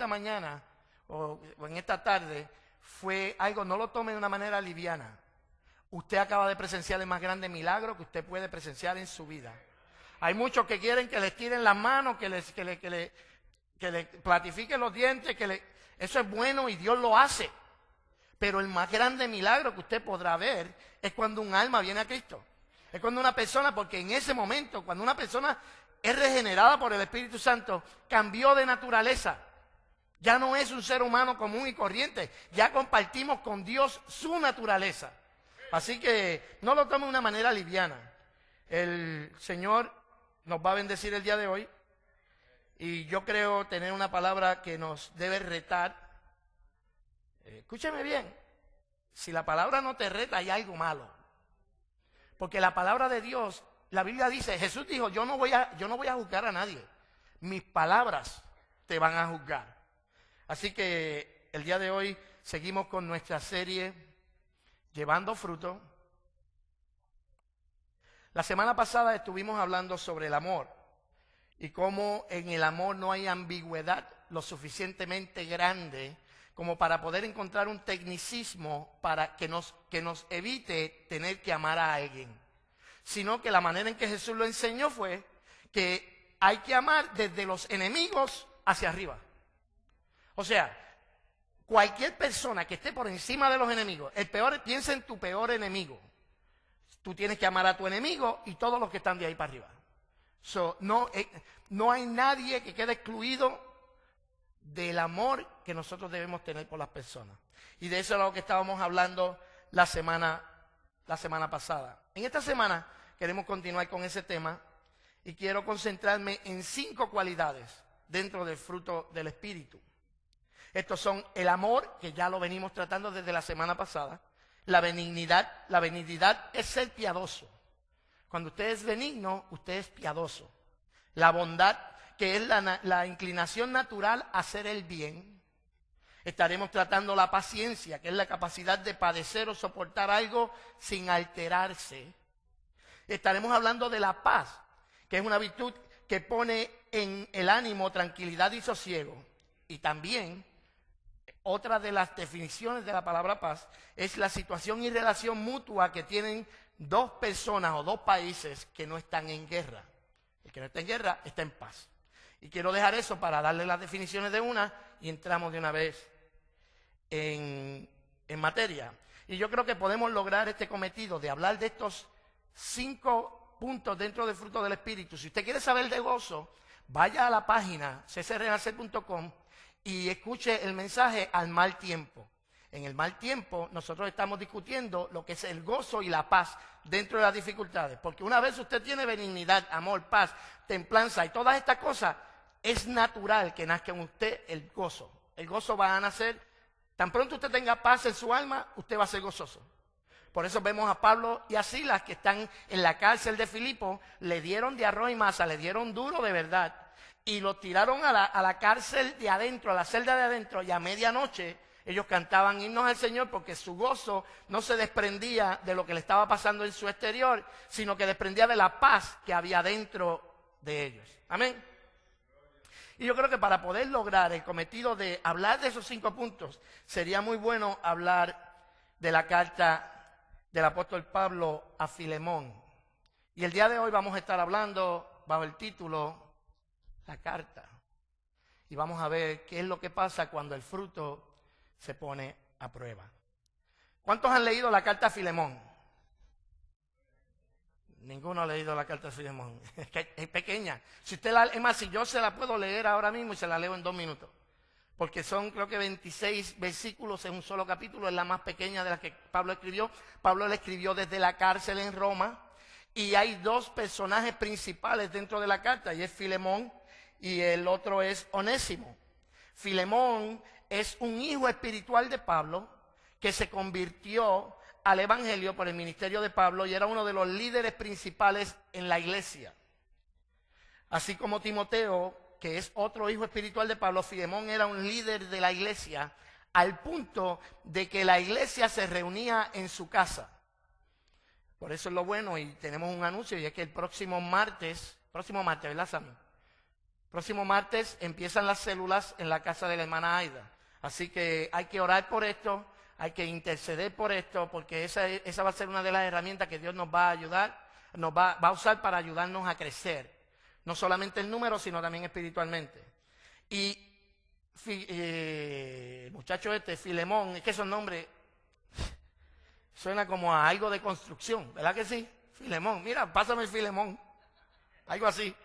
esta mañana o en esta tarde fue algo, no lo tome de una manera liviana. Usted acaba de presenciar el más grande milagro que usted puede presenciar en su vida. Hay muchos que quieren que les tiren las manos, que le platifiquen los dientes, eso es bueno y Dios lo hace. Pero el más grande milagro que usted podrá ver es cuando un alma viene a Cristo. Es cuando una persona, porque en ese momento, cuando una persona es regenerada por el Espíritu Santo, cambió de naturaleza. Ya no es un ser humano común y corriente. Ya compartimos con Dios su naturaleza. Así que no lo tome de una manera liviana. El Señor nos va a bendecir el día de hoy. Y yo creo tener una palabra que nos debe retar. Escúcheme bien. Si la palabra no te reta, hay algo malo. Porque la palabra de Dios, la Biblia dice, Jesús dijo, yo no voy a juzgar a nadie. Mis palabras te van a juzgar. Así que el día de hoy seguimos con nuestra serie Llevando Fruto. La semana pasada estuvimos hablando sobre el amor y cómo en el amor no hay ambigüedad lo suficientemente grande como para poder encontrar un tecnicismo para que nos evite tener que amar a alguien, sino que la manera en que Jesús lo enseñó fue que hay que amar desde los enemigos hacia arriba. O sea, cualquier persona que esté por encima de los enemigos, piensa en tu peor enemigo. Tú tienes que amar a tu enemigo y todos los que están de ahí para arriba. No hay nadie que quede excluido del amor que nosotros debemos tener por las personas. Y de eso es lo que estábamos hablando la semana pasada. En esta semana queremos continuar con ese tema y quiero concentrarme en 5 cualidades dentro del fruto del Espíritu. Estos son el amor, que ya lo venimos tratando desde la semana pasada. La benignidad. La benignidad es ser piadoso. Cuando usted es benigno, usted es piadoso. La bondad, que es la inclinación natural a hacer el bien. Estaremos tratando la paciencia, que es la capacidad de padecer o soportar algo sin alterarse. Estaremos hablando de la paz, que es una virtud que pone en el ánimo tranquilidad y sosiego. Y también, otra de las definiciones de la palabra paz es la situación y relación mutua que tienen dos personas o dos países que no están en guerra. El que no está en guerra está en paz. Y quiero dejar eso para darle las definiciones de una y entramos de una vez en materia. Y yo creo que podemos lograr este cometido de hablar de estos 5 puntos dentro del fruto del Espíritu. Si usted quiere saber de gozo, vaya a la página ccrenalcer.com y escuche el mensaje al mal tiempo. En el mal tiempo nosotros estamos discutiendo lo que es el gozo y la paz dentro de las dificultades. Porque una vez usted tiene benignidad, amor, paz, templanza y todas estas cosas, es natural que nazca en usted el gozo. El gozo va a nacer, tan pronto usted tenga paz en su alma, usted va a ser gozoso. Por eso vemos a Pablo y a Silas que están en la cárcel de Filipo, le dieron de arroz y masa, le dieron duro de verdad. Y lo tiraron a la cárcel de adentro, a la celda de adentro, y a medianoche ellos cantaban himnos al Señor porque su gozo no se desprendía de lo que le estaba pasando en su exterior, sino que desprendía de la paz que había dentro de ellos. Amén. Y yo creo que para poder lograr el cometido de hablar de esos 5 puntos, sería muy bueno hablar de la carta del apóstol Pablo a Filemón. Y el día de hoy vamos a estar hablando bajo el título La carta. Y vamos a ver qué es lo que pasa cuando el fruto se pone a prueba. ¿Cuántos han leído la carta a Filemón? Ninguno ha leído la carta a Filemón. Es pequeña. Es más, si yo se la puedo leer ahora mismo y se la leo en 2 minutos. Porque son, creo que 26 versículos en un solo capítulo. Es la más pequeña de las que Pablo escribió. Pablo la escribió desde la cárcel en Roma. Y hay 2 personajes principales dentro de la carta. Y es Filemón y el otro es Onésimo. Filemón es un hijo espiritual de Pablo que se convirtió al evangelio por el ministerio de Pablo y era uno de los líderes principales en la iglesia. Así como Timoteo, que es otro hijo espiritual de Pablo, Filemón era un líder de la iglesia al punto de que la iglesia se reunía en su casa. Por eso es lo bueno y tenemos un anuncio y es que el próximo martes, ¿verdad, Sammy? Próximo martes empiezan las células en la casa de la hermana Aida. Así que hay que orar por esto, hay que interceder por esto, porque esa va a ser una de las herramientas que Dios nos va a ayudar, va a usar para ayudarnos a crecer. No solamente el número, sino también espiritualmente. Y el muchacho Filemón, es que esos nombres suena como a algo de construcción, ¿verdad que sí? Filemón, mira, pásame el Filemón, algo así.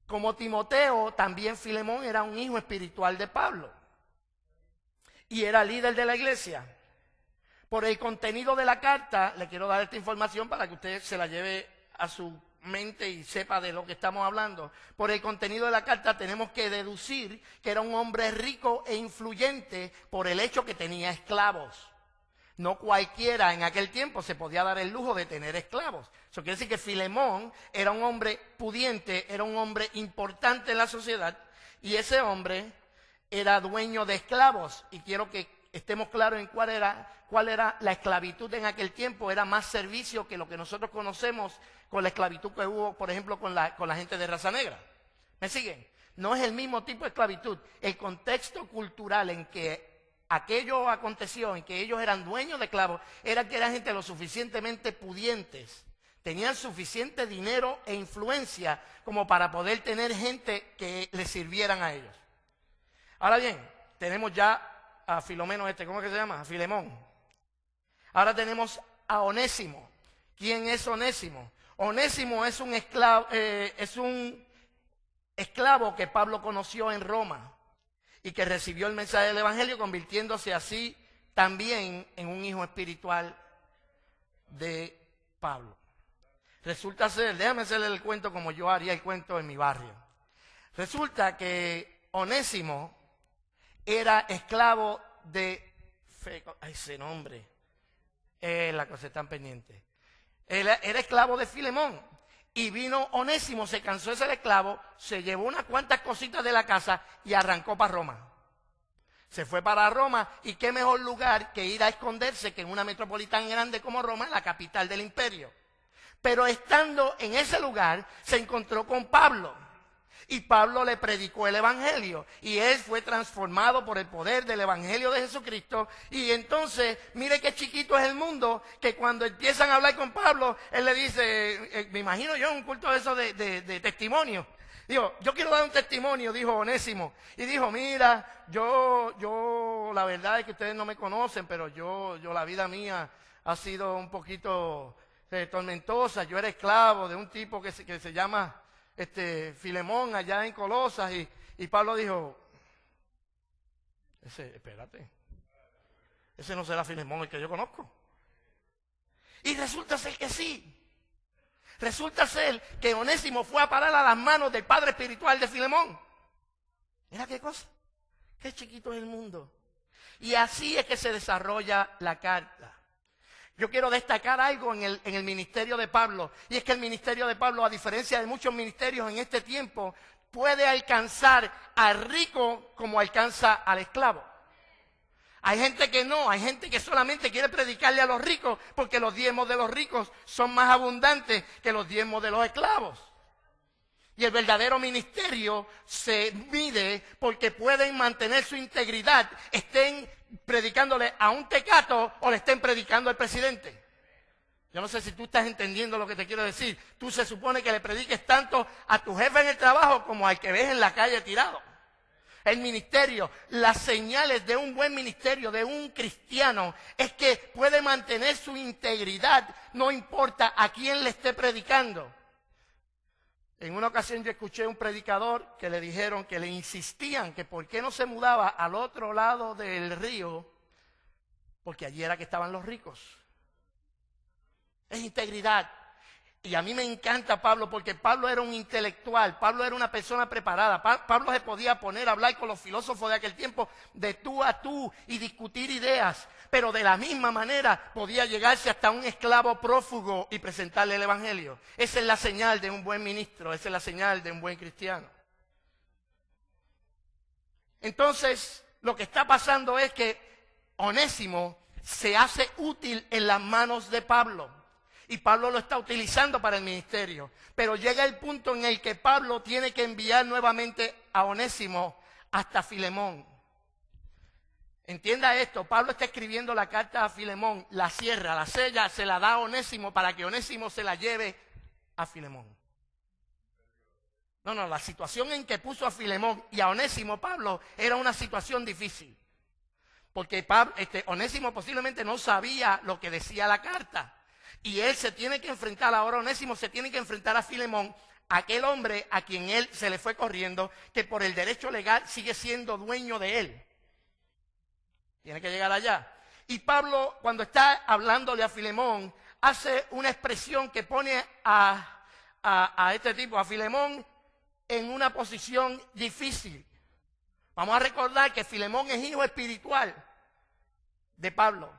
Como Timoteo, también Filemón era un hijo espiritual de Pablo y era líder de la iglesia. Por el contenido de la carta, le quiero dar esta información para que usted se la lleve a su mente y sepa de lo que estamos hablando. Por el contenido de la carta tenemos que deducir que era un hombre rico e influyente por el hecho que tenía esclavos. No cualquiera en aquel tiempo se podía dar el lujo de tener esclavos. Eso quiere decir que Filemón era un hombre pudiente, era un hombre importante en la sociedad, y ese hombre era dueño de esclavos. Y quiero que estemos claros en cuál era la esclavitud en aquel tiempo. Era más servicio que lo que nosotros conocemos con la esclavitud que hubo, por ejemplo, con la gente de raza negra. ¿Me siguen? No es el mismo tipo de esclavitud. El contexto cultural en que aquello aconteció, en que ellos eran dueños de esclavos, era que eran gente lo suficientemente pudientes, tenían suficiente dinero e influencia como para poder tener gente que les sirvieran a ellos. Ahora bien, tenemos ya a Filomeno ¿cómo es que se llama? A Filemón. Ahora tenemos a Onésimo. ¿Quién es Onésimo? Onésimo es un esclavo que Pablo conoció en Roma y que recibió el mensaje del Evangelio, convirtiéndose así también en un hijo espiritual de Pablo. Resulta ser, déjame hacerle el cuento como yo haría el cuento en mi barrio. Resulta que Onésimo era esclavo de, ese nombre, la cosa está pendiente. Era esclavo de Filemón. Y vino Onésimo, se cansó de ser esclavo, se llevó unas cuantas cositas de la casa y arrancó para Roma. Se fue para Roma, y qué mejor lugar que ir a esconderse que en una metrópoli tan grande como Roma, la capital del imperio. Pero estando en ese lugar, se encontró con Pablo. Y Pablo le predicó el Evangelio, y él fue transformado por el poder del Evangelio de Jesucristo. Y entonces, mire qué chiquito es el mundo, que cuando empiezan a hablar con Pablo, él le dice, me imagino yo un culto de eso de testimonio. Digo, yo quiero dar un testimonio, dijo Onésimo. Y dijo, mira, yo la verdad es que ustedes no me conocen, pero yo la vida mía ha sido un poquito tormentosa. Yo era esclavo de un tipo que se llama Filemón allá en Colosas, y Pablo dijo, espérate, ese no será Filemón el que yo conozco. Y resulta ser que sí. Resulta ser que Onésimo fue a parar a las manos del padre espiritual de Filemón. Mira qué cosa, qué chiquito es el mundo. Y así es que se desarrolla la carta. Yo quiero destacar algo en el ministerio de Pablo, y es que el ministerio de Pablo, a diferencia de muchos ministerios en este tiempo, puede alcanzar al rico como alcanza al esclavo. Hay gente que no, hay gente que solamente quiere predicarle a los ricos porque los diezmos de los ricos son más abundantes que los diezmos de los esclavos. Y el verdadero ministerio se mide porque pueden mantener su integridad, estén predicándole a un tecato o le estén predicando al presidente. Yo no sé si tú estás entendiendo lo que te quiero decir. Tú se supone que le prediques tanto a tu jefe en el trabajo como al que ves en la calle tirado. El ministerio, las señales de un buen ministerio, de un cristiano, es que puede mantener su integridad, no importa a quién le esté predicando. En una ocasión yo escuché a un predicador que le dijeron que le insistían que por qué no se mudaba al otro lado del río, porque allí era que estaban los ricos. Es integridad. Y a mí me encanta Pablo, porque Pablo era un intelectual, Pablo era una persona preparada. Pablo se podía poner a hablar con los filósofos de aquel tiempo de tú a tú y discutir ideas, pero de la misma manera podía llegarse hasta un esclavo prófugo y presentarle el Evangelio. Esa es la señal de un buen ministro, esa es la señal de un buen cristiano. Entonces, lo que está pasando es que Onésimo se hace útil en las manos de Pablo. Y Pablo lo está utilizando para el ministerio. Pero llega el punto en el que Pablo tiene que enviar nuevamente a Onésimo hasta Filemón. Entienda esto, Pablo está escribiendo la carta a Filemón, la cierra, la sella, se la da a Onésimo para que Onésimo se la lleve a Filemón. No, la situación en que puso a Filemón y a Onésimo Pablo era una situación difícil. Porque Onésimo posiblemente no sabía lo que decía la carta. Y él se tiene que enfrentar, ahora Onésimo se tiene que enfrentar a Filemón, aquel hombre a quien él se le fue corriendo, que por el derecho legal sigue siendo dueño de él. Tiene que llegar allá. Y Pablo, cuando está hablándole a Filemón, hace una expresión que pone a este tipo, a Filemón, en una posición difícil. Vamos a recordar que Filemón es hijo espiritual de Pablo.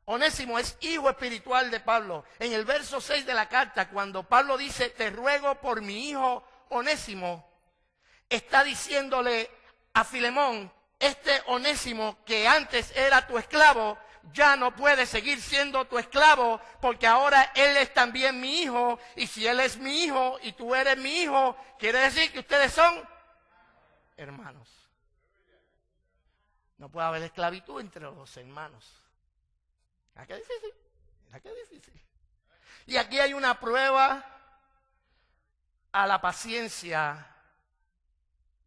Onésimo es hijo espiritual de Pablo. En el verso 6 de la carta, cuando Pablo dice, te ruego por mi hijo Onésimo, está diciéndole a Filemón, este Onésimo que antes era tu esclavo, ya no puede seguir siendo tu esclavo, porque ahora él es también mi hijo, y si él es mi hijo y tú eres mi hijo, quiere decir que ustedes son hermanos. No puede haber esclavitud entre los dos hermanos. ¿Mira qué difícil? Mira qué difícil. Y aquí hay una prueba a la paciencia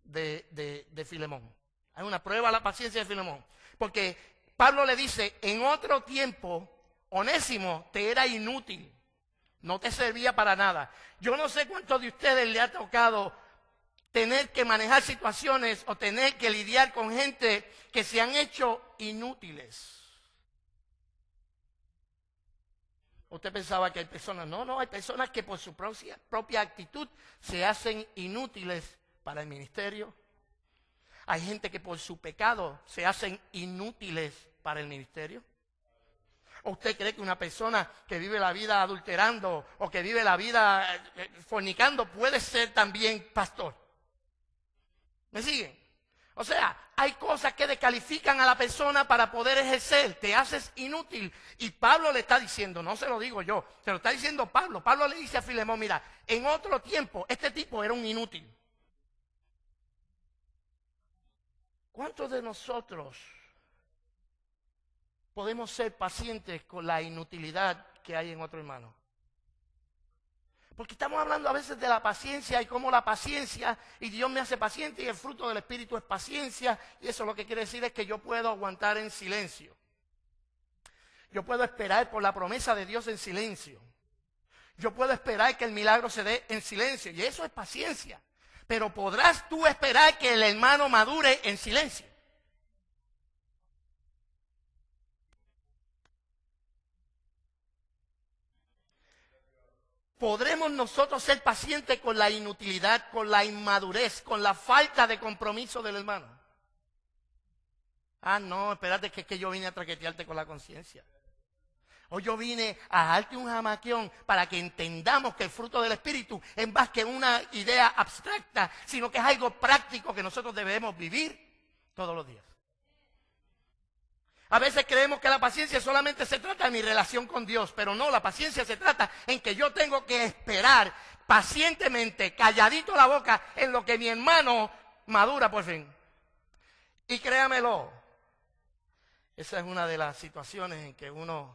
de Filemón. Hay una prueba a la paciencia de Filemón. Porque Pablo le dice, en otro tiempo, Onésimo te era inútil. No te servía para nada. Yo no sé cuántos de ustedes le ha tocado tener que manejar situaciones o tener que lidiar con gente que se han hecho inútiles. Usted pensaba que hay personas, no, hay personas que por su propia actitud se hacen inútiles para el ministerio. Hay gente que por su pecado se hacen inútiles para el ministerio. ¿O usted cree que una persona que vive la vida adulterando o que vive la vida fornicando puede ser también pastor? ¿Me siguen? O sea, hay cosas que descalifican a la persona para poder ejercer. Te haces inútil. Y Pablo le está diciendo, no se lo digo yo, se lo está diciendo Pablo. Pablo le dice a Filemón, mira, en otro tiempo este tipo era un inútil. ¿Cuántos de nosotros podemos ser pacientes con la inutilidad que hay en otro hermano? Porque estamos hablando a veces de la paciencia y cómo la paciencia, y Dios me hace paciente y el fruto del Espíritu es paciencia, y eso lo que quiere decir es que yo puedo aguantar en silencio. Yo puedo esperar por la promesa de Dios en silencio. Yo puedo esperar que el milagro se dé en silencio, y eso es paciencia. Pero podrás tú esperar que el hermano madure en silencio. ¿Podremos nosotros ser pacientes con la inutilidad, con la inmadurez, con la falta de compromiso del hermano? Ah, no, espérate, que es que yo vine a traquetearte con la conciencia. O yo vine a darte un jamaquión para que entendamos que el fruto del Espíritu es más que una idea abstracta, sino que es algo práctico que nosotros debemos vivir todos los días. A veces creemos que la paciencia solamente se trata de mi relación con Dios, pero no, la paciencia se trata en que yo tengo que esperar pacientemente, calladito la boca, en lo que mi hermano madura por fin. Y créamelo, esa es una de las situaciones en que uno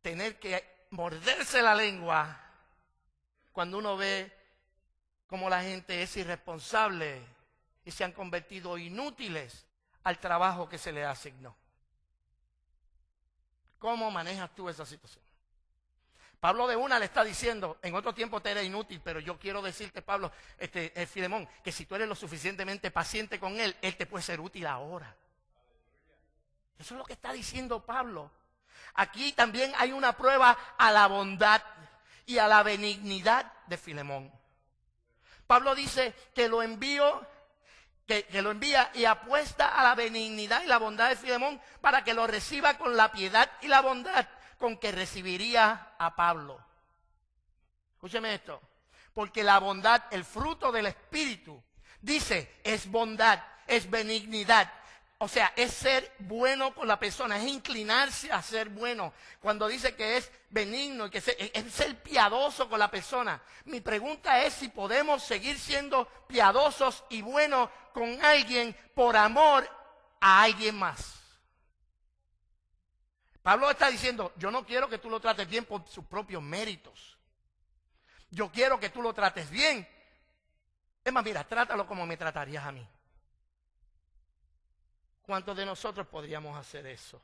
tener que morderse la lengua cuando uno ve cómo la gente es irresponsable y se han convertido inútiles al trabajo que se le asignó. ¿Cómo manejas tú esa situación? Pablo de una le está diciendo, en otro tiempo te era inútil, pero yo quiero decirte, Pablo, Filemón, que si tú eres lo suficientemente paciente con él, él te puede ser útil ahora. Eso es lo que está diciendo Pablo. Aquí también hay una prueba a la bondad y a la benignidad de Filemón. Pablo dice que lo envía y apuesta a la benignidad y la bondad de Filemón para que lo reciba con la piedad y la bondad con que recibiría a Pablo. Escúcheme esto, porque la bondad, el fruto del Espíritu, dice, es bondad, es benignidad. O sea, es ser bueno con la persona, es inclinarse a ser bueno. Cuando dice que es benigno, es ser piadoso con la persona. Mi pregunta es si podemos seguir siendo piadosos y buenos con alguien por amor a alguien más. Pablo está diciendo, yo no quiero que tú lo trates bien por sus propios méritos. Yo quiero que tú lo trates bien. Es más, mira, trátalo como me tratarías a mí. ¿Cuántos de nosotros podríamos hacer eso?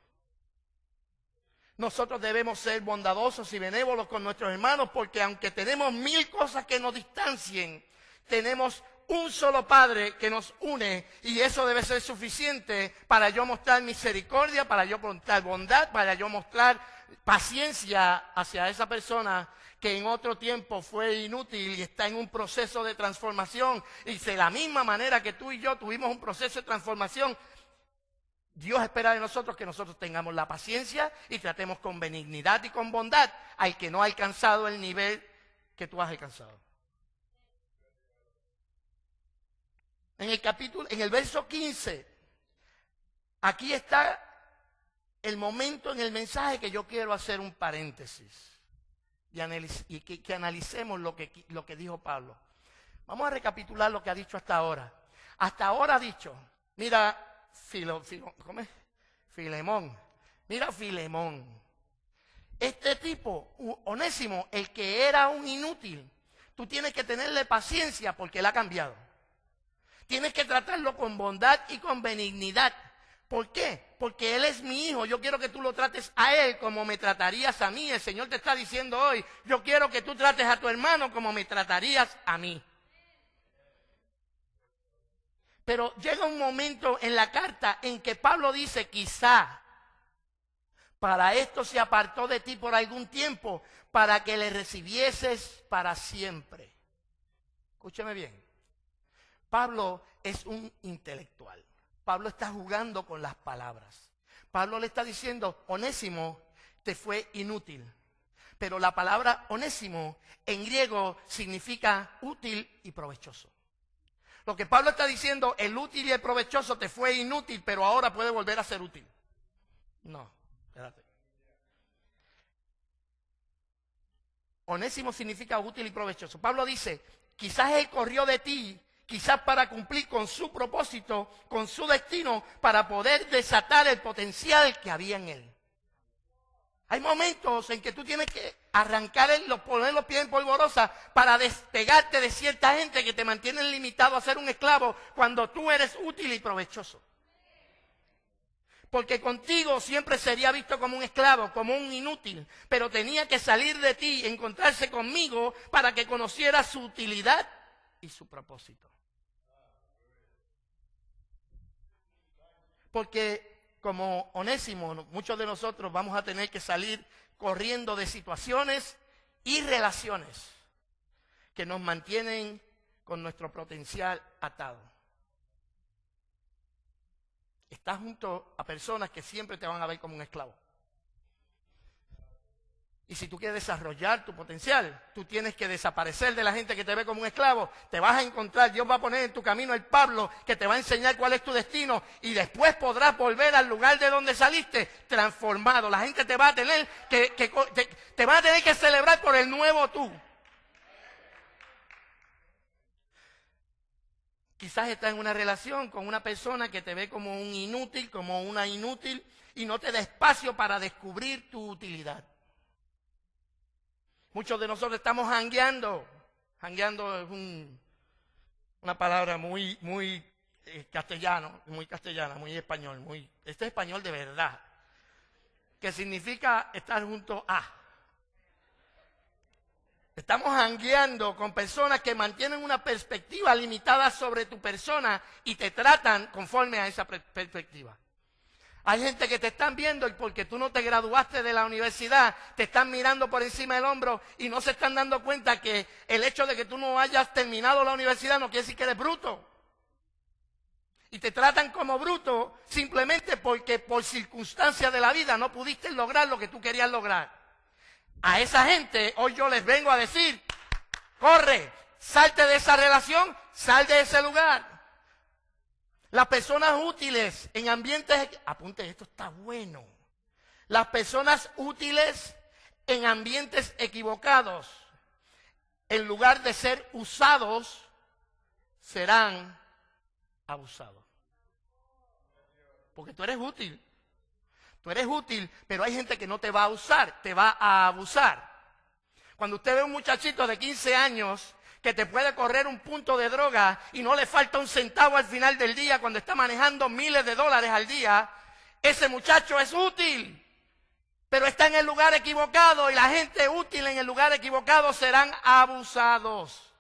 Nosotros debemos ser bondadosos y benévolos con nuestros hermanos porque aunque tenemos 1000 cosas que nos distancien, tenemos un solo Padre que nos une y eso debe ser suficiente para yo mostrar misericordia, para yo mostrar bondad, para yo mostrar paciencia hacia esa persona que en otro tiempo fue inútil y está en un proceso de transformación. Y de la misma manera que tú y yo tuvimos un proceso de transformación, Dios espera de nosotros que nosotros tengamos la paciencia y tratemos con benignidad y con bondad al que no ha alcanzado el nivel que tú has alcanzado. En el verso 15, aquí está el momento en el mensaje que yo quiero hacer un paréntesis y que analicemos lo que dijo Pablo. Vamos a recapitular lo que ha dicho hasta ahora. Hasta ahora ha dicho, mira, Filemón. Mira Filemón. Este tipo, Onésimo, el que era un inútil, tú tienes que tenerle paciencia porque él ha cambiado. Tienes que tratarlo con bondad y con benignidad. ¿Por qué? Porque él es mi hijo. Yo quiero que tú lo trates a él como me tratarías a mí. El Señor te está diciendo hoy, yo quiero que tú trates a tu hermano como me tratarías a mí. Pero llega un momento en la carta en que Pablo dice, quizá para esto se apartó de ti por algún tiempo, para que le recibieses para siempre. Escúcheme bien. Pablo es un intelectual. Pablo está jugando con las palabras. Pablo le está diciendo, Onésimo te fue inútil. Pero la palabra onésimo en griego significa útil y provechoso. Lo que Pablo está diciendo, el útil y el provechoso te fue inútil, pero ahora puede volver a ser útil. No, espérate. Onésimo significa útil y provechoso. Pablo dice, quizás él corrió de ti, quizás para cumplir con su propósito, con su destino, para poder desatar el potencial que había en él. Hay momentos en que tú tienes que poner los pies en polvorosa para despegarte de cierta gente que te mantienen limitado a ser un esclavo cuando tú eres útil y provechoso. Porque contigo siempre sería visto como un esclavo, como un inútil, pero tenía que salir de ti, encontrarse conmigo para que conociera su utilidad y su propósito. Porque como Onésimo, muchos de nosotros vamos a tener que salir corriendo de situaciones y relaciones que nos mantienen con nuestro potencial atado. Estás junto a personas que siempre te van a ver como un esclavo. Y si tú quieres desarrollar tu potencial, tú tienes que desaparecer de la gente que te ve como un esclavo. Te vas a encontrar, Dios va a poner en tu camino el Pablo que te va a enseñar cuál es tu destino. Y después podrás volver al lugar de donde saliste transformado. La gente te va a tener te va a tener que celebrar por el nuevo tú. Quizás estás en una relación con una persona que te ve como un inútil, como una inútil, y no te da espacio para descubrir tu utilidad. Muchos de nosotros estamos jangueando. Jangueando es una palabra muy castellana, muy español. Este es español de verdad. Que significa estar junto a. Estamos jangueando con personas que mantienen una perspectiva limitada sobre tu persona y te tratan conforme a esa perspectiva. Hay gente que te están viendo y porque tú no te graduaste de la universidad, te están mirando por encima del hombro y no se están dando cuenta que el hecho de que tú no hayas terminado la universidad no quiere decir que eres bruto. Y te tratan como bruto simplemente porque por circunstancias de la vida no pudiste lograr lo que tú querías lograr. A esa gente hoy yo les vengo a decir, corre, salte de esa relación, sal de ese lugar. Las personas útiles en ambientes, apunte, esto está bueno. Las personas útiles en ambientes equivocados, en lugar de ser usados, serán abusados. Porque tú eres útil. Tú eres útil, pero hay gente que no te va a usar, te va a abusar. Cuando usted ve a un muchachito de 15 años que te puede correr un punto de droga y no le falta un centavo al final del día cuando está manejando miles de dólares al día, ese muchacho es útil, pero está en el lugar equivocado y la gente útil en el lugar equivocado serán abusados.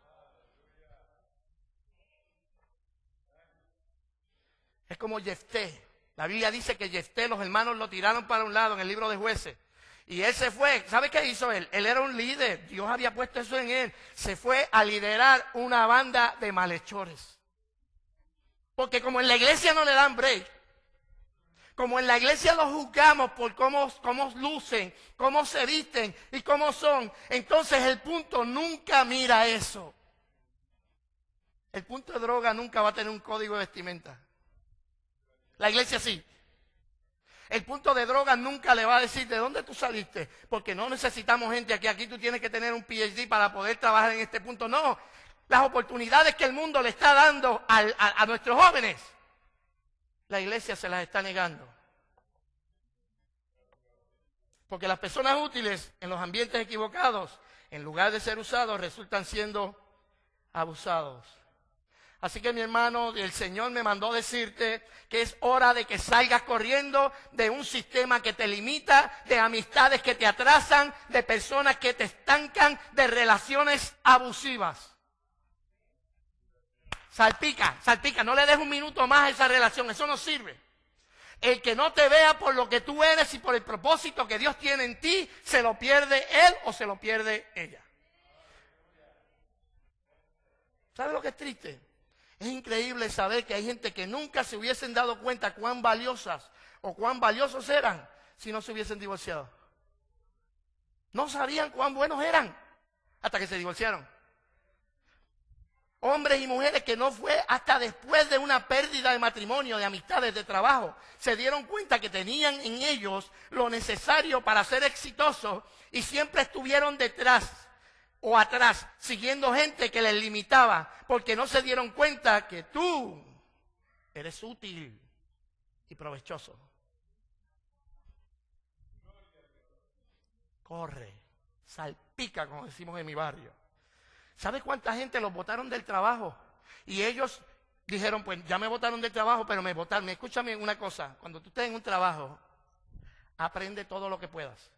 Es como Jefté. La Biblia dice que Jefté, los hermanos lo tiraron para un lado en el libro de Jueces. Y él se fue. ¿Sabe qué hizo él? Él era un líder. Dios había puesto eso en él. Se fue a liderar una banda de malhechores. Porque como en la iglesia no le dan break, como en la iglesia los juzgamos por cómo lucen, cómo se visten y cómo son, entonces el punto nunca mira eso. El punto de droga nunca va a tener un código de vestimenta. La iglesia sí. El punto de droga nunca le va a decir de dónde tú saliste, porque no necesitamos gente aquí. Aquí tú tienes que tener un PhD para poder trabajar en este punto. No, las oportunidades que el mundo le está dando a nuestros jóvenes, la iglesia se las está negando. Porque las personas útiles en los ambientes equivocados, en lugar de ser usados, resultan siendo abusados. Así que mi hermano, el Señor me mandó decirte que es hora de que salgas corriendo de un sistema que te limita, de amistades que te atrasan, de personas que te estancan, de relaciones abusivas. Salpica, no le des un minuto más a esa relación, eso no sirve. El que no te vea por lo que tú eres y por el propósito que Dios tiene en ti, se lo pierde él o se lo pierde ella. ¿Sabe lo que es triste? Es increíble saber que hay gente que nunca se hubiesen dado cuenta cuán valiosas o cuán valiosos eran si no se hubiesen divorciado. No sabían cuán buenos eran hasta que se divorciaron. Hombres y mujeres que no fue hasta después de una pérdida de matrimonio, de amistades, de trabajo, se dieron cuenta que tenían en ellos lo necesario para ser exitosos y siempre estuvieron detrás o atrás, siguiendo gente que les limitaba, porque no se dieron cuenta que tú eres útil y provechoso. Corre, salpica, como decimos en mi barrio. ¿Sabes cuánta gente los botaron del trabajo? Y ellos dijeron, pues ya me botaron del trabajo, pero me botaron. Escúchame una cosa, cuando tú estés en un trabajo, aprende todo lo que puedas.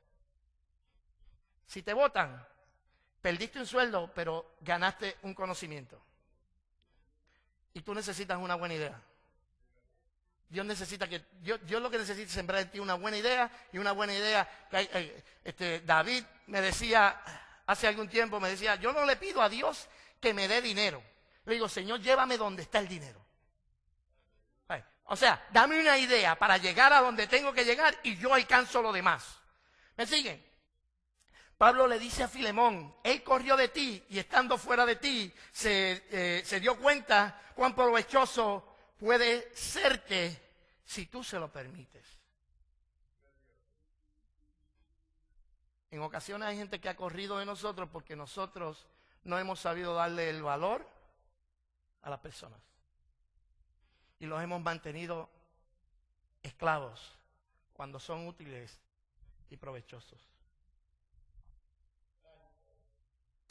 Si te botan, perdiste un sueldo, pero ganaste un conocimiento. Y tú necesitas una buena idea. Dios necesita que, Dios lo que necesita es sembrar en ti una buena idea, y una buena idea. David me decía, hace algún tiempo, me decía, yo no le pido a Dios que me dé dinero. Le digo, Señor, llévame donde está el dinero. O sea, dame una idea para llegar a donde tengo que llegar y yo alcanzo lo demás. ¿Me siguen? Pablo le dice a Filemón, él corrió de ti y estando fuera de ti se dio cuenta cuán provechoso puede serte si tú se lo permites. En ocasiones hay gente que ha corrido de nosotros porque nosotros no hemos sabido darle el valor a las personas. Y los hemos mantenido esclavos cuando son útiles y provechosos.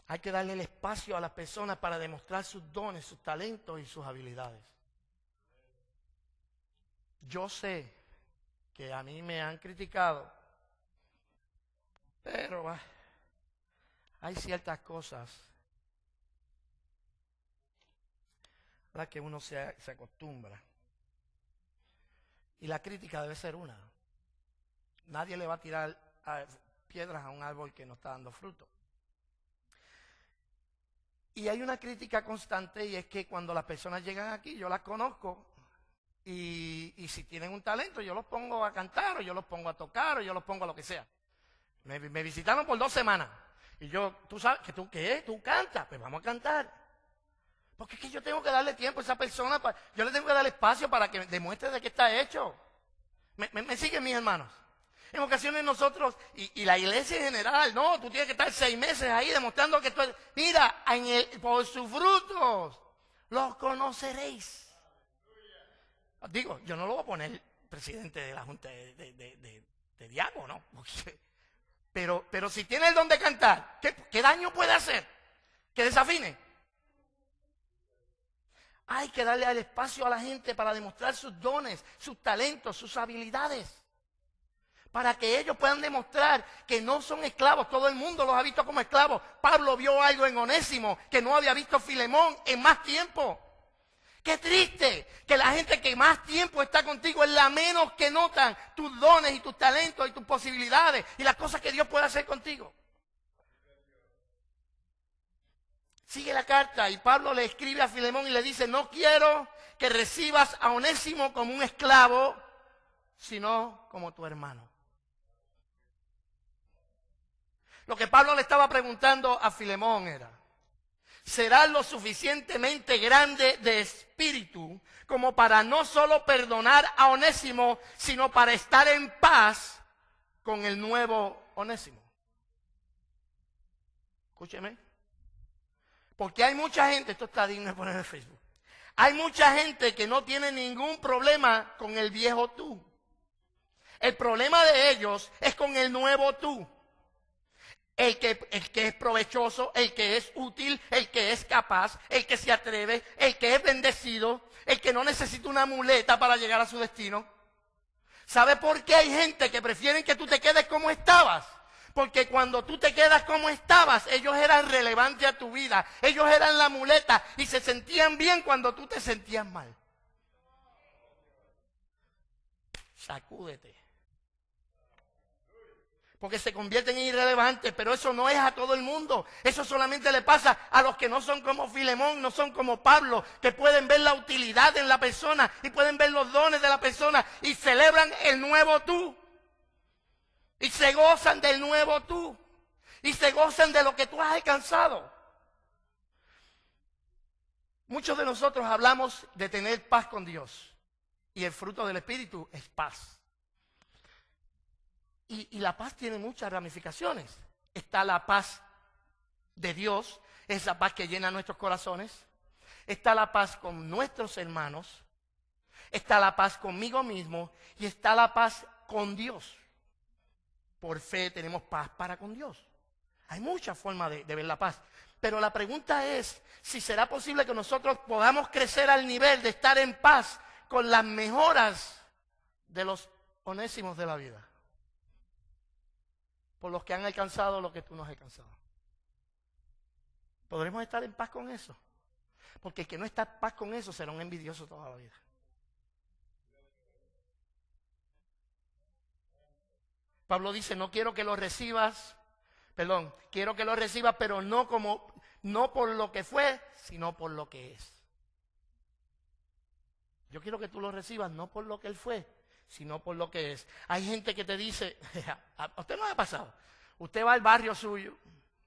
Hay que darle el espacio a las personas para demostrar sus dones, sus talentos y sus habilidades. Yo sé que a mí me han criticado, pero hay ciertas cosas a las que uno se acostumbra. Y la crítica debe ser una. Nadie le va a tirar piedras a un árbol que no está dando fruto. Y hay una crítica constante, y es que cuando las personas llegan aquí, yo las conozco, y si tienen un talento, yo los pongo a cantar, o yo los pongo a tocar, o yo los pongo a lo que sea. Me visitaron por 2 semanas, y yo, ¿tú sabes que tú qué? ¿Tú cantas? Pues vamos a cantar. Porque es que yo tengo que darle tiempo a esa persona, yo le tengo que dar espacio para que demuestre de qué está hecho. ¿Me siguen mis hermanos? En ocasiones nosotros, y la iglesia en general, no, tú tienes que estar 6 meses ahí demostrando que tú eres. Mira, por sus frutos los conoceréis. Digo, yo no lo voy a poner presidente de la Junta de Diáconos, ¿no? Pero si tiene el don de cantar, ¿qué daño puede hacer? ¿Que desafine? Hay que darle el espacio a la gente para demostrar sus dones, sus talentos, sus habilidades. Para que ellos puedan demostrar que no son esclavos. Todo el mundo los ha visto como esclavos. Pablo vio algo en Onésimo que no había visto Filemón en más tiempo. Qué triste que la gente que más tiempo está contigo es la menos que notan tus dones y tus talentos y tus posibilidades y las cosas que Dios puede hacer contigo. Sigue la carta y Pablo le escribe a Filemón y le dice: no quiero que recibas a Onésimo como un esclavo, sino como tu hermano. Lo que Pablo le estaba preguntando a Filemón era: ¿serás lo suficientemente grande de espíritu como para no solo perdonar a Onésimo, sino para estar en paz con el nuevo Onésimo? Escúcheme. Porque hay mucha gente, esto está digno de poner en Facebook, hay mucha gente que no tiene ningún problema con el viejo tú. El problema de ellos es con el nuevo tú. El que es provechoso, el que es útil, el que es capaz, el que se atreve, el que es bendecido, el que no necesita una muleta para llegar a su destino. ¿Sabe por qué hay gente que prefieren que tú te quedes como estabas? Porque cuando tú te quedas como estabas, ellos eran relevantes a tu vida. Ellos eran la muleta y se sentían bien cuando tú te sentías mal. Sacúdete. Porque se convierten en irrelevantes, pero eso no es a todo el mundo. Eso solamente le pasa a los que no son como Filemón, no son como Pablo, que pueden ver la utilidad en la persona y pueden ver los dones de la persona y celebran el nuevo tú. Y se gozan del nuevo tú. Y se gozan de lo que tú has alcanzado. Muchos de nosotros hablamos de tener paz con Dios. Y el fruto del Espíritu es paz. Y la paz tiene muchas ramificaciones. Está la paz de Dios, esa paz que llena nuestros corazones. Está la paz con nuestros hermanos. Está la paz conmigo mismo. Y está la paz con Dios. Por fe tenemos paz para con Dios. Hay muchas formas de ver la paz. Pero la pregunta es si será posible que nosotros podamos crecer al nivel de estar en paz con las mejoras de los onésimos de la vida. Por los que han alcanzado lo que tú no has alcanzado. ¿Podremos estar en paz con eso? Porque el que no está en paz con eso será un envidioso toda la vida. Pablo dice: no quiero que lo recibas, quiero que lo recibas, pero no por lo que fue, sino por lo que es. Yo quiero que tú lo recibas no por lo que él fue, sino por lo que es. Hay gente que te dice, ¿a usted no le ha pasado? Usted va al barrio suyo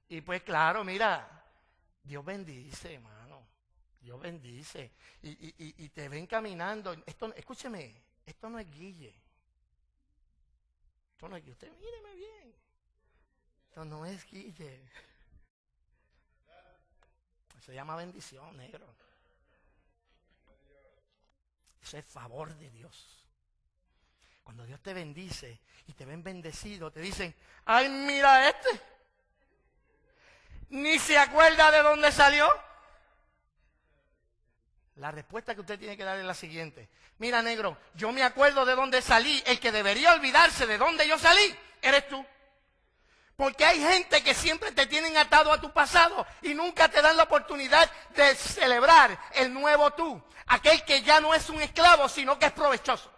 y pues claro, mira, Dios bendice, hermano, Dios bendice. Y te ven caminando. Escúcheme, esto no es Guille. Esto no es Guille. Usted míreme bien. Esto no es Guille. Se llama bendición, negro. Eso es favor de Dios. Cuando Dios te bendice y te ven bendecido, te dicen: ay, mira este. Ni se acuerda de dónde salió. La respuesta que usted tiene que dar es la siguiente: mira, negro, yo me acuerdo de dónde salí. El que debería olvidarse de dónde yo salí, eres tú. Porque hay gente que siempre te tienen atado a tu pasado y nunca te dan la oportunidad de celebrar el nuevo tú. Aquel que ya no es un esclavo, sino que es provechoso.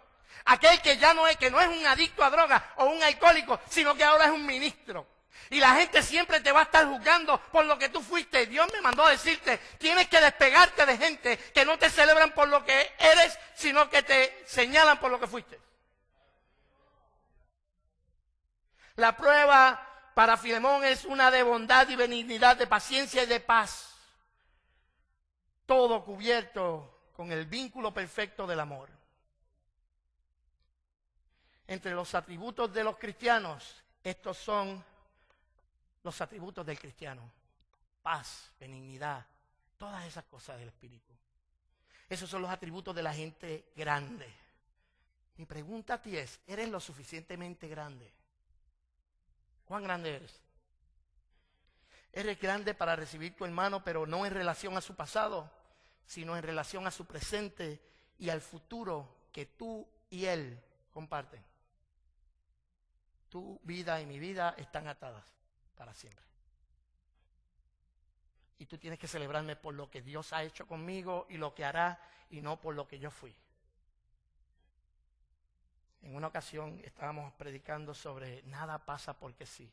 Aquel que ya no es un adicto a drogas o un alcohólico, sino que ahora es un ministro. Y la gente siempre te va a estar juzgando por lo que tú fuiste. Dios me mandó a decirte: tienes que despegarte de gente que no te celebran por lo que eres, sino que te señalan por lo que fuiste. La prueba para Filemón es una de bondad y benignidad, de paciencia y de paz. todo cubierto con el vínculo perfecto del amor. Entre los atributos de los cristianos, estos son los atributos del cristiano: paz, benignidad, todas esas cosas del Espíritu. Esos son los atributos de la gente grande. Mi pregunta a ti es: ¿eres lo suficientemente grande? ¿Cuán grande eres? ¿Eres grande para recibir tu hermano, pero no en relación a su pasado, sino en relación a su presente y al futuro que tú y él comparten? Tu vida y mi vida están atadas para siempre. Y tú tienes que celebrarme por lo que Dios ha hecho conmigo y lo que hará, y no por lo que yo fui. En una ocasión estábamos predicando sobre nada pasa porque sí.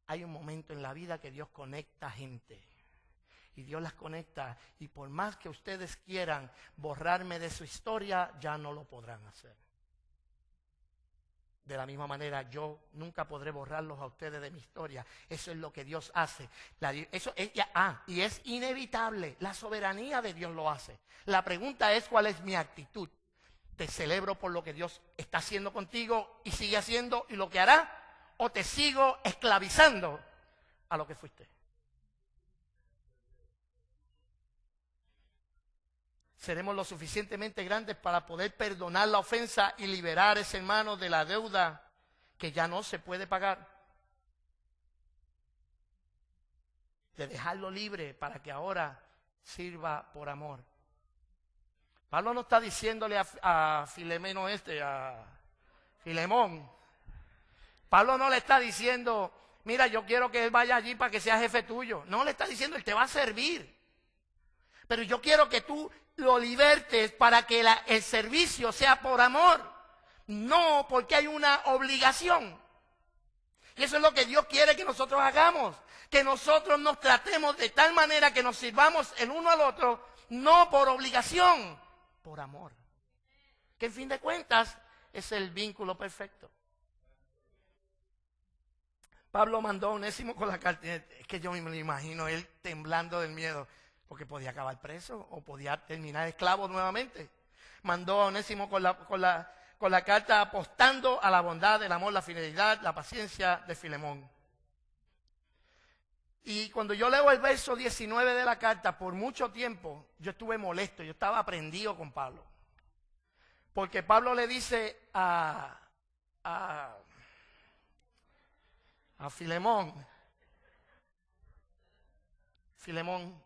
Hay un momento en la vida que Dios conecta gente. Y Dios las conecta. Y por más que ustedes quieran borrarme de su historia, ya no lo podrán hacer. De la misma manera, yo nunca podré borrarlos a ustedes de mi historia. Eso es lo que Dios hace. Y es inevitable. La soberanía de Dios lo hace. La pregunta es: ¿cuál es mi actitud? ¿Te celebro por lo que Dios está haciendo contigo y sigue haciendo y lo que hará? ¿O te sigo esclavizando a lo que fuiste? Seremos lo suficientemente grandes para poder perdonar la ofensa y liberar a ese hermano de la deuda que ya no se puede pagar. De dejarlo libre para que ahora sirva por amor. Pablo no está diciéndole a Filemón. Pablo no le está diciendo: mira, yo quiero que él vaya allí para que sea jefe tuyo. No, le está diciendo: él te va a servir. Pero yo quiero que tú lo libertes para que el servicio sea por amor, no porque hay una obligación. Y eso es lo que Dios quiere que nosotros hagamos, que nosotros nos tratemos de tal manera que nos sirvamos el uno al otro, no por obligación, por amor. Que en fin de cuentas es el vínculo perfecto. Pablo mandó a Onésimo con la carta. Es que yo me lo imagino él temblando del miedo, porque podía acabar preso o podía terminar esclavo nuevamente. Mandó a Onésimo con la carta apostando a la bondad, el amor, la fidelidad, la paciencia de Filemón. Y cuando yo leo el verso 19 de la carta, por mucho tiempo yo estuve molesto, yo estaba prendido con Pablo. Porque Pablo le dice a Filemón: Filemón,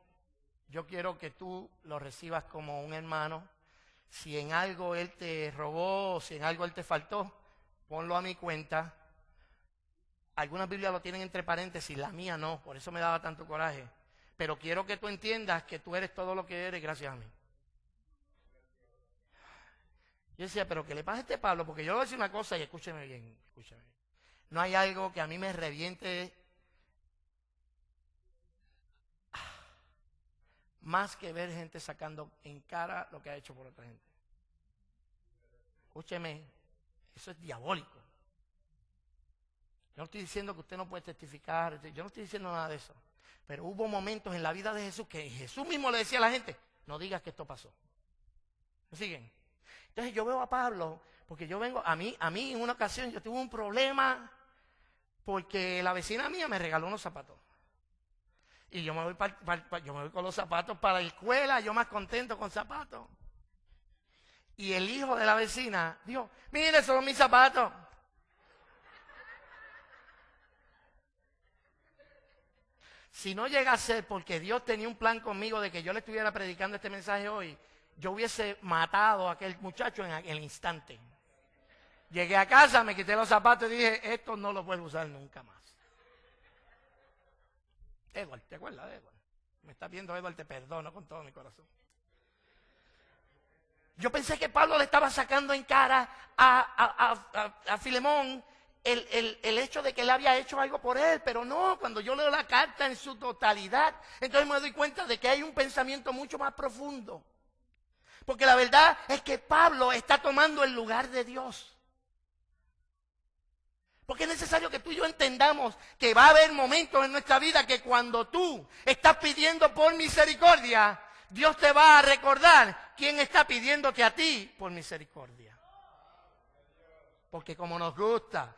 yo quiero que tú lo recibas como un hermano. Si en algo él te robó, o si en algo él te faltó, ponlo a mi cuenta. Algunas Biblias lo tienen entre paréntesis, la mía no, por eso me daba tanto coraje. Pero quiero que tú entiendas que tú eres todo lo que eres gracias a mí. Yo decía: pero ¿qué le pasa a este Pablo? Porque yo le voy a decir una cosa y escúcheme bien, escúcheme bien. No hay algo que a mí me reviente más que ver gente sacando en cara lo que ha hecho por otra gente. Escúcheme, eso es diabólico. Yo no estoy diciendo que usted no puede testificar, yo no estoy diciendo nada de eso. Pero hubo momentos en la vida de Jesús que Jesús mismo le decía a la gente: no digas que esto pasó. ¿Me siguen? Entonces yo veo a Pablo, porque yo vengo, a mí en una ocasión yo tuve un problema porque la vecina mía me regaló unos zapatos. Y yo me voy con los zapatos para la escuela, yo más contento con zapatos. Y el hijo de la vecina dijo: mire, esos son mis zapatos. Si no llega a ser porque Dios tenía un plan conmigo de que yo le estuviera predicando este mensaje hoy, yo hubiese matado a aquel muchacho en el instante. Llegué a casa, me quité los zapatos y dije: esto no lo puedo usar nunca más. Edward, ¿te acuerdas de Edward? Me estás viendo, Edward, te perdono con todo mi corazón. Yo pensé que Pablo le estaba sacando en cara a Filemón el hecho de que él había hecho algo por él, pero no, cuando yo leo la carta en su totalidad, entonces me doy cuenta de que hay un pensamiento mucho más profundo. Porque la verdad es que Pablo está tomando el lugar de Dios. Porque es necesario que tú y yo entendamos que va a haber momentos en nuestra vida que cuando tú estás pidiendo por misericordia, Dios te va a recordar quién está pidiéndote a ti por misericordia. Porque como nos gusta,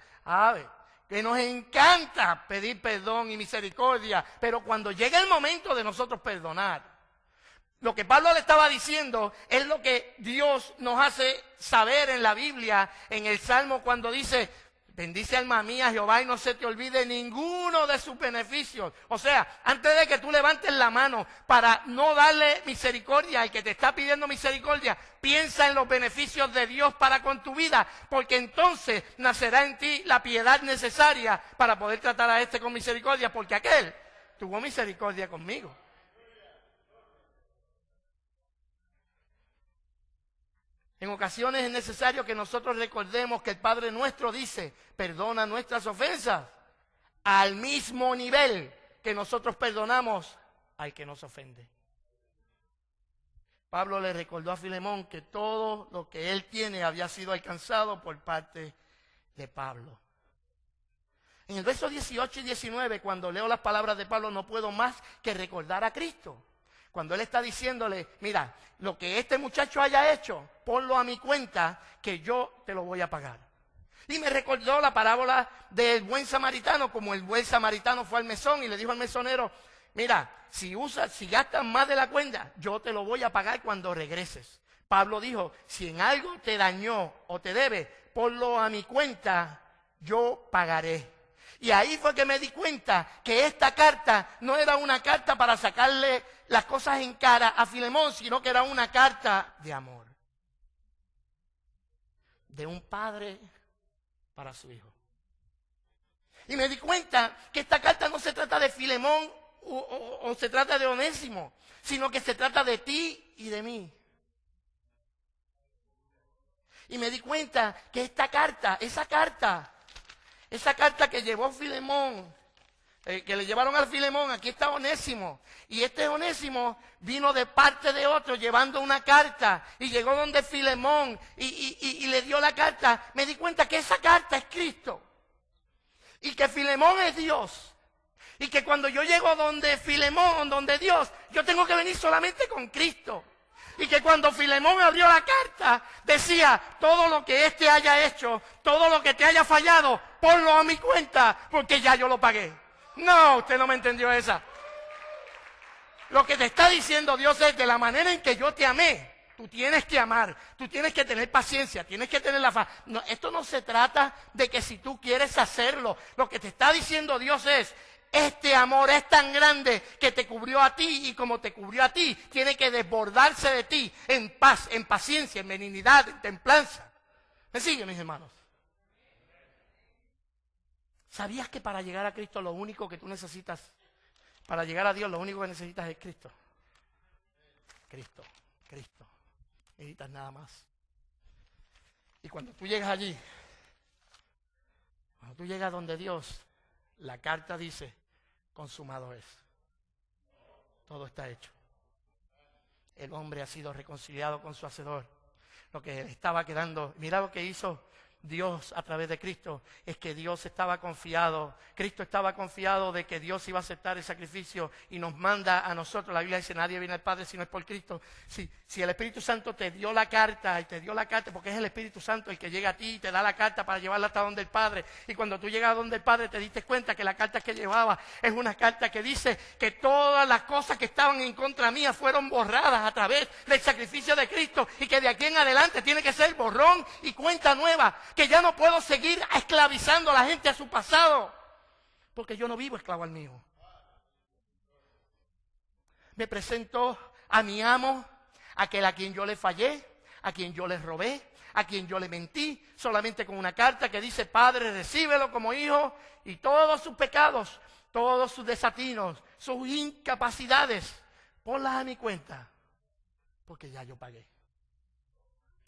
que nos encanta pedir perdón y misericordia, pero cuando llega el momento de nosotros perdonar, lo que Pablo le estaba diciendo es lo que Dios nos hace saber en la Biblia, en el Salmo cuando dice: bendice alma mía Jehová y no se te olvide ninguno de sus beneficios. O sea, antes de que tú levantes la mano para no darle misericordia al que te está pidiendo misericordia, piensa en los beneficios de Dios para con tu vida, porque entonces nacerá en ti la piedad necesaria para poder tratar a este con misericordia, porque aquel tuvo misericordia conmigo. En ocasiones es necesario que nosotros recordemos que el Padre nuestro dice: perdona nuestras ofensas al mismo nivel que nosotros perdonamos al que nos ofende. Pablo le recordó a Filemón que todo lo que él tiene había sido alcanzado por parte de Pablo. En el verso 18 y 19, cuando leo las palabras de Pablo, no puedo más que recordar a Cristo. Cuando él está diciéndole: mira, lo que este muchacho haya hecho, ponlo a mi cuenta, que yo te lo voy a pagar. Y me recordó la parábola del buen samaritano, como el buen samaritano fue al mesón y le dijo al mesonero: mira, si gastas más de la cuenta, yo te lo voy a pagar cuando regreses. Pablo dijo: si en algo te dañó o te debe, ponlo a mi cuenta, yo pagaré. Y ahí fue que me di cuenta que esta carta no era una carta para sacarle las cosas en cara a Filemón, sino que era una carta de amor. De un padre para su hijo. Y me di cuenta que esta carta no se trata de Filemón o se trata de Onésimo, sino que se trata de ti y de mí. Y me di cuenta que esta carta, esa carta que llevó Filemón, que le llevaron al Filemón, aquí está Onésimo. Y este Onésimo vino de parte de otro llevando una carta y llegó donde Filemón y le dio la carta. Me di cuenta que esa carta es Cristo y que Filemón es Dios. Y que cuando yo llego donde Filemón, donde Dios, yo tengo que venir solamente con Cristo. Y que cuando Filemón abrió la carta, decía: todo lo que éste haya hecho, todo lo que te haya fallado, ponlo a mi cuenta, porque ya yo lo pagué. No, usted no me entendió esa. Lo que te está diciendo Dios es: de la manera en que yo te amé, tú tienes que amar, tú tienes que tener paciencia, tienes que tener la fe. No, esto no se trata de que si tú quieres hacerlo. Lo que te está diciendo Dios es: este amor es tan grande que te cubrió a ti, y como te cubrió a ti, tiene que desbordarse de ti en paz, en paciencia, en benignidad, en templanza. ¿Me siguen, mis hermanos? ¿Sabías que para llegar a Cristo lo único que tú necesitas, para llegar a Dios lo único que necesitas es Cristo? Cristo. Necesitas nada más. Y cuando tú llegas allí, cuando tú llegas donde Dios, la carta dice: consumado es. Todo está hecho. El hombre ha sido reconciliado con su Hacedor. Lo que estaba quedando, mira lo que hizo Dios a través de Cristo, es que Dios estaba confiado, Cristo estaba confiado de que Dios iba a aceptar el sacrificio y nos manda a nosotros. La Biblia dice: nadie viene al Padre si no es por Cristo. Si el Espíritu Santo te dio la carta, y te dio la carta porque es el Espíritu Santo el que llega a ti y te da la carta para llevarla hasta donde el Padre, y cuando tú llegas a donde el Padre te diste cuenta que la carta que llevaba es una carta que dice que todas las cosas que estaban en contra mía fueron borradas a través del sacrificio de Cristo, y que de aquí en adelante tiene que ser borrón y cuenta nueva, que ya no puedo seguir esclavizando a la gente a su pasado, porque yo no vivo esclavo al mío. Me presentó a mi amo, aquel a quien yo le fallé, a quien yo le robé, a quien yo le mentí, solamente con una carta que dice: Padre, recíbelo como hijo, y todos sus pecados, todos sus desatinos, sus incapacidades, ponlas a mi cuenta, porque ya yo pagué.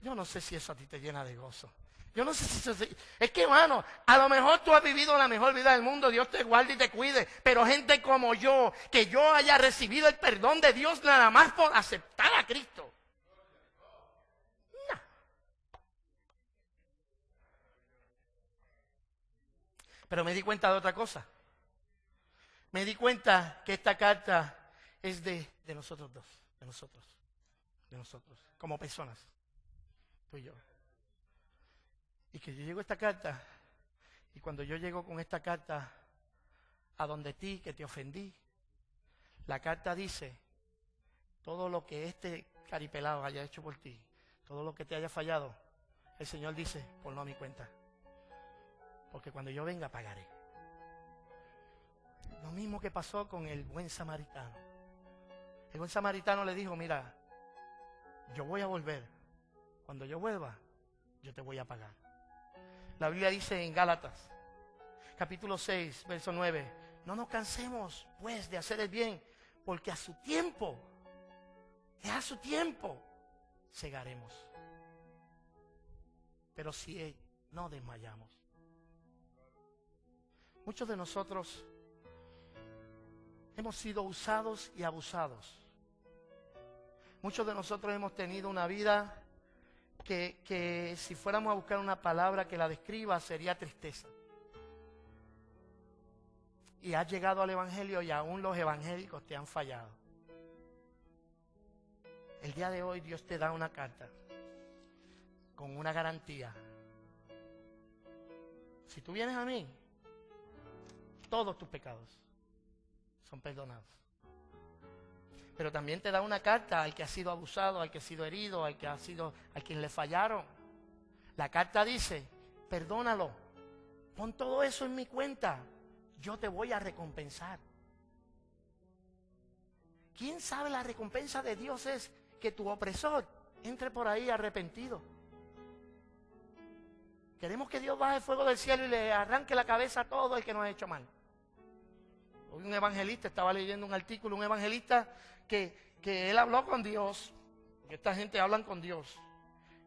Yo no sé si eso a ti te llena de gozo. Yo no sé si eso... Es que, hermano, a lo mejor tú has vivido la mejor vida del mundo, Dios te guarde y te cuide, pero gente como yo, que yo haya recibido el perdón de Dios nada más por aceptar a Cristo. No. Pero me di cuenta de otra cosa. Me di cuenta que esta carta es de nosotros dos, de nosotros, como personas, tú y yo. Y que yo llego a esta carta, y cuando yo llego con esta carta a donde ti, que te ofendí, la carta dice, todo lo que este caripelado haya hecho por ti, todo lo que te haya fallado, el Señor dice, ponlo a mi cuenta. Porque cuando yo venga, pagaré. Lo mismo que pasó con el buen samaritano. El buen samaritano le dijo, mira, yo voy a volver. Cuando yo vuelva, yo te voy a pagar. La Biblia dice en Gálatas, capítulo 6, verso 9, no nos cansemos, pues, de hacer el bien, porque a su tiempo, segaremos. Pero si no desmayamos. Muchos de nosotros hemos sido usados y abusados. Muchos de nosotros hemos tenido una vida que si fuéramos a buscar una palabra que la describa sería tristeza. Y has llegado al Evangelio y aún los evangélicos te han fallado. El día de hoy Dios te da una carta con una garantía. Si tú vienes a mí, todos tus pecados son perdonados. Pero también te da una carta al que ha sido abusado, al que ha sido herido, al quien le fallaron. La carta dice, perdónalo, pon todo eso en mi cuenta, yo te voy a recompensar. ¿Quién sabe la recompensa de Dios es que tu opresor entre por ahí arrepentido? Queremos que Dios baje el fuego del cielo y le arranque la cabeza a todo el que nos ha hecho mal. Hoy un evangelista, estaba leyendo un artículo, un evangelista que él habló con Dios, porque esta gente hablan con Dios,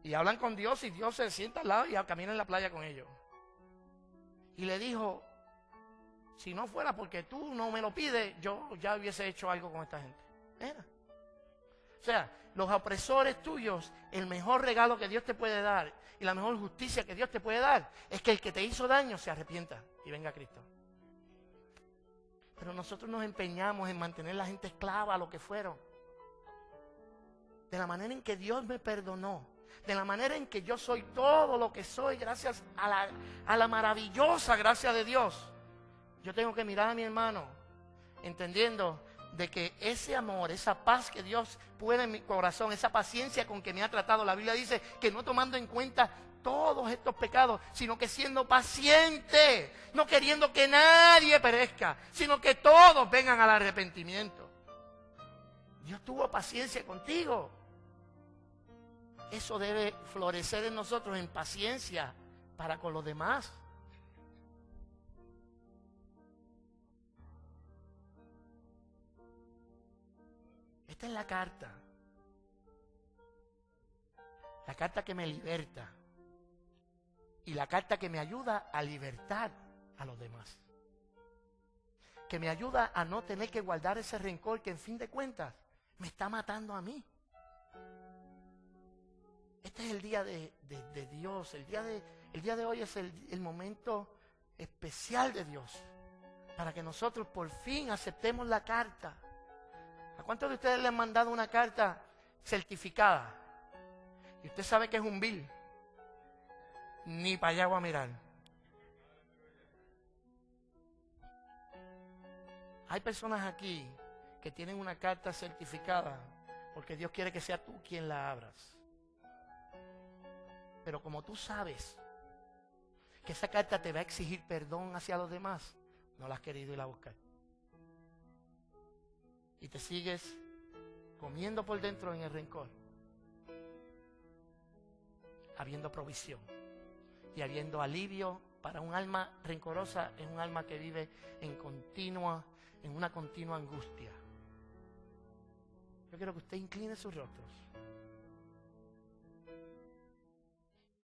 y hablan con Dios y Dios se sienta al lado y camina en la playa con ellos. Y le dijo, si no fuera porque tú no me lo pides, yo ya hubiese hecho algo con esta gente. Era. O sea, los opresores tuyos, el mejor regalo que Dios te puede dar y la mejor justicia que Dios te puede dar es que el que te hizo daño se arrepienta y venga a Cristo. Pero nosotros nos empeñamos en mantener a la gente esclava a lo que fueron. De la manera en que Dios me perdonó, de la manera en que yo soy todo lo que soy gracias a la maravillosa gracia de Dios. Yo tengo que mirar a mi hermano entendiendo de que ese amor, esa paz que Dios pone en mi corazón, esa paciencia con que me ha tratado, la Biblia dice que no tomando en cuenta todos estos pecados, sino que siendo paciente, no queriendo que nadie perezca, sino que todos vengan al arrepentimiento. Dios tuvo paciencia contigo. Eso debe florecer en nosotros en paciencia para con los demás. Esta es la carta que me liberta y la carta que me ayuda a libertar a los demás, que me ayuda a no tener que guardar ese rencor que en fin de cuentas me está matando a mí. Este es el día de Dios, el día de hoy es el momento especial de Dios para que nosotros por fin aceptemos la carta. ¿A cuántos de ustedes le han mandado una carta certificada? Y usted sabe que es un bill. Ni para allá voy a mirar. Hay personas aquí que tienen una carta certificada porque Dios quiere que sea tú quien la abras. Pero como tú sabes que esa carta te va a exigir perdón hacia los demás, no la has querido ir a buscar. Y te sigues comiendo por dentro en el rencor, habiendo provisión y habiendo alivio para un alma rencorosa. Es un alma que vive en una continua angustia. Yo quiero que usted incline sus rostros.